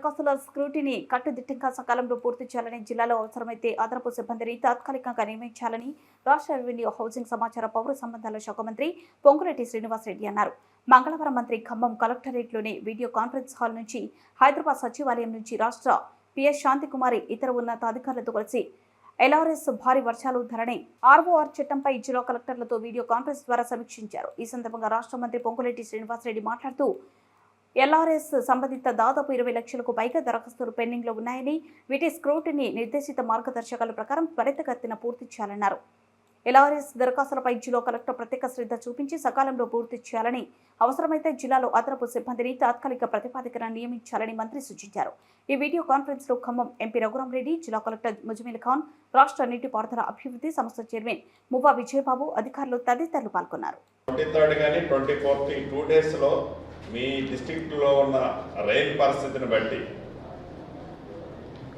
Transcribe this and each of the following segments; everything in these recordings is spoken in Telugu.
దరఖాస్తుల స్క్రూటినీ కట్టుదిట్టంగా సకాలంలో పూర్తి చేయాలని, జిల్లాలో అవసరమైతే అదనపు సిబ్బందిని తాత్కాలికంగా నియమించాలని రాష్ట్ర రెవెన్యూ, హౌసింగ్, సమాచార, పౌర సంబంధాల శాఖ మంత్రి పొంగులేటి శ్రీనివాసరెడ్డి అన్నారు. మంగళవారం మంత్రి ఖమ్మం కలెక్టరేట్లోని వీడియో కాన్ఫరెన్స్ హాల్ నుంచి, హైదరాబాద్ సచివాలయం నుంచి రాష్ట్ర పిఎస్ శాంతికుమారి ఇతర ఉన్నతాధికారులతో కలిసి ఎల్ఆర్ఎస్ భారీ వర్షాలు ధరణి ఆర్ఓఆర్ చట్టంపై జిల్లా కలెక్టర్లతో వీడియో కాన్ఫరెన్స్ ద్వారా సమీక్షించారు. ఈ సందర్భంగా రాష్ట్ర మంత్రి పొంగులేటి శ్రీనివాసరెడ్డి మాట్లాడుతూ, ఎల్ఆర్ఎస్ సంబంధిత దాదాపు 20 లక్షలకు పైగా దరఖాస్తులు పెండింగ్లో ఉన్నాయని, వీటి స్క్రూటినీ నిర్దేశిత మార్గదర్శకాల ప్రకారం త్వరితగతిన పూర్తి చేయాలన్నారు. ఎల్ఆర్ఎస్ దరఖాస్తులపై జిల్లా కలెక్టర్ ప్రత్యేక శ్రద్ధ చూపించి సకాలంలో పూర్తి చేయాలని, అవసరమైతే జిల్లాలో అదనపు సిబ్బందిని తాత్కాలిక ప్రతిపాదికన నియమించాలని మంత్రి సూచించారు. ఈ వీడియో కాన్ఫరెన్స్ లో ఖమ్మం ఎంపీ రఘురామరెడ్డి, జిల్లా కలెక్టర్ ముజమిల్ ఖాన్, రాష్ట్ర నీటిపారుదల అభివృద్ధి సంస్థ చైర్మన్ మువ్వా విజయబాబు, అధికారులు తదితరులు పాల్గొన్నారు. మీ డిస్ట్రిక్ట్లో ఉన్న రైల్ పరిస్థితిని బట్టి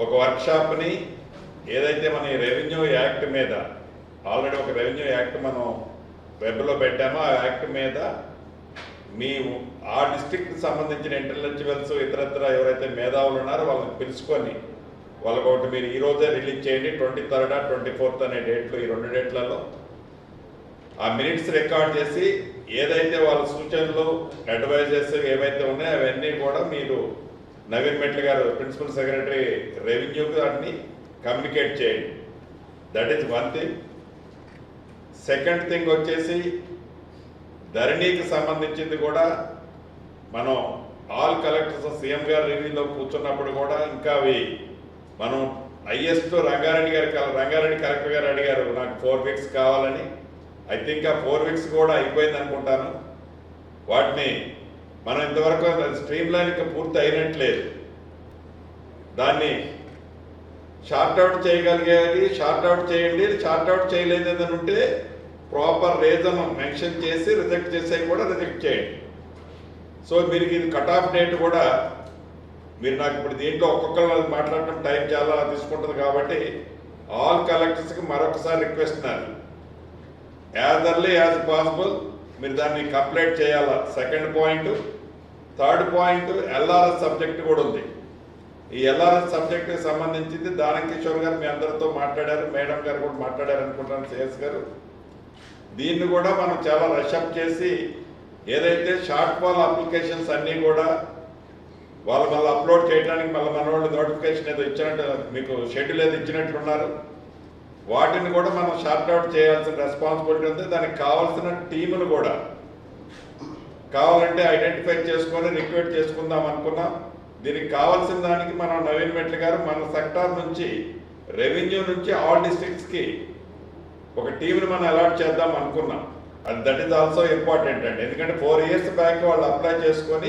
ఒక వర్క్షాప్ని ఏదైతే మన రెవెన్యూ యాక్ట్ మీద ఆల్రెడీ ఒక రెవెన్యూ యాక్ట్ మనం వెబ్లో పెట్టామో ఆ యాక్ట్ మీద మీ ఆ డిస్ట్రిక్ట్కి సంబంధించిన ఇంటెలెక్చువల్స్ ఇతరత్ర ఎవరైతే మేధావులు ఉన్నారో వాళ్ళని పిలుచుకొని వాళ్ళకి ఒకటి మీరు ఈరోజే రిలీజ్ చేయండి. 23rd, 24th అనే డేట్లు, ఈ 2 డేట్లలో ఆ మినిట్స్ రికార్డ్ చేసి ఏదైతే వాళ్ళ సూచనలు, అడ్వైజర్స్ ఏవైతే ఉన్నాయో అవన్నీ కూడా మీరు నవీన్ మెట్ల గారు ప్రిన్సిపల్ సెక్రటరీ రెవెన్యూకి వాటిని కమ్యూనికేట్ చేయండి. That is one thing. Second thing వచ్చేసి ధరణికి సంబంధించింది కూడా మనం ఆల్ కలెక్టర్స్ సీఎం గారు రివ్యూలో కూర్చున్నప్పుడు కూడా ఇంకా అవి మనం హైయెస్ట్ రంగారెడ్డి కలెక్టర్ గారు అడిగారు, నాకు 4 weeks కావాలని. ఐ థింక్ ఆ 4 weeks కూడా అయిపోయింది అనుకుంటాను. వాటిని మనం ఇంతవరకు స్ట్రీమ్ లైన్ ఇంకా పూర్తి అయినట్లేదు. దాన్ని షార్ట్అవుట్ చేయగలిగేది షార్ట్అవుట్ చేయండి, షార్ట్అవుట్ చేయలేదు అని ఉంటే ప్రాపర్ రీజన్ మెన్షన్ చేసి రిజెక్ట్ చేసేవి కూడా రిజెక్ట్ చేయండి. సో మీరు ఇది కట్ ఆఫ్ డేట్ కూడా మీరు నాకు ఇప్పుడు దీంట్లో ఒక్కొక్కరు మాట్లాడటం టైం చాలా తీసుకుంటుంది కాబట్టి ఆల్ కలెక్టర్స్కి మరొకసారి రిక్వెస్ట్ నాది, యాజ్ ఎర్లీ యాజ్ పాసిబుల్ మీరు దాన్ని కంప్లీట్ చేయాలా. Second point. Third point, LRS subject కూడా ఉంది. ఈ ఎల్ఆర్ఎస్ సబ్జెక్ట్కి సంబంధించింది దానం కిషోర్ గారు మీ అందరితో మాట్లాడారు, మేడం గారు కూడా మాట్లాడారు అనుకుంటాను, సిఎస్ గారు. దీన్ని కూడా మనం చాలా రషప్ చేసి ఏదైతే షార్ట్ ఫాల్ అప్లికేషన్స్ అన్నీ కూడా వాళ్ళు మళ్ళీ అప్లోడ్ చేయడానికి మళ్ళీ మన వాళ్ళు నోటిఫికేషన్ ఏదో ఇచ్చినట్టు, మీకు షెడ్యూల్ ఏదో ఇచ్చినట్లున్నారు, వాటిని కూడా మనం షార్ట్అవుట్ చేయాల్సిన రెస్పాన్సిబిలిటీ ఉంది. దానికి కావాల్సిన టీమును కూడా కావాలంటే ఐడెంటిఫై చేసుకొని రిక్రూట్ చేసుకుందాం అనుకున్నాం. దీనికి కావాల్సిన దానికి మనం నవీన్ మెట్ల గారు మన సెక్టార్ నుంచి, రెవెన్యూ నుంచి ఆల్ డిస్ట్రిక్ట్స్కి ఒక టీంని మనం అలాట్ చేద్దాం అనుకున్నాం. And that is also important అండి. ఎందుకంటే 4 years బ్యాక్ వాళ్ళు అప్లై చేసుకొని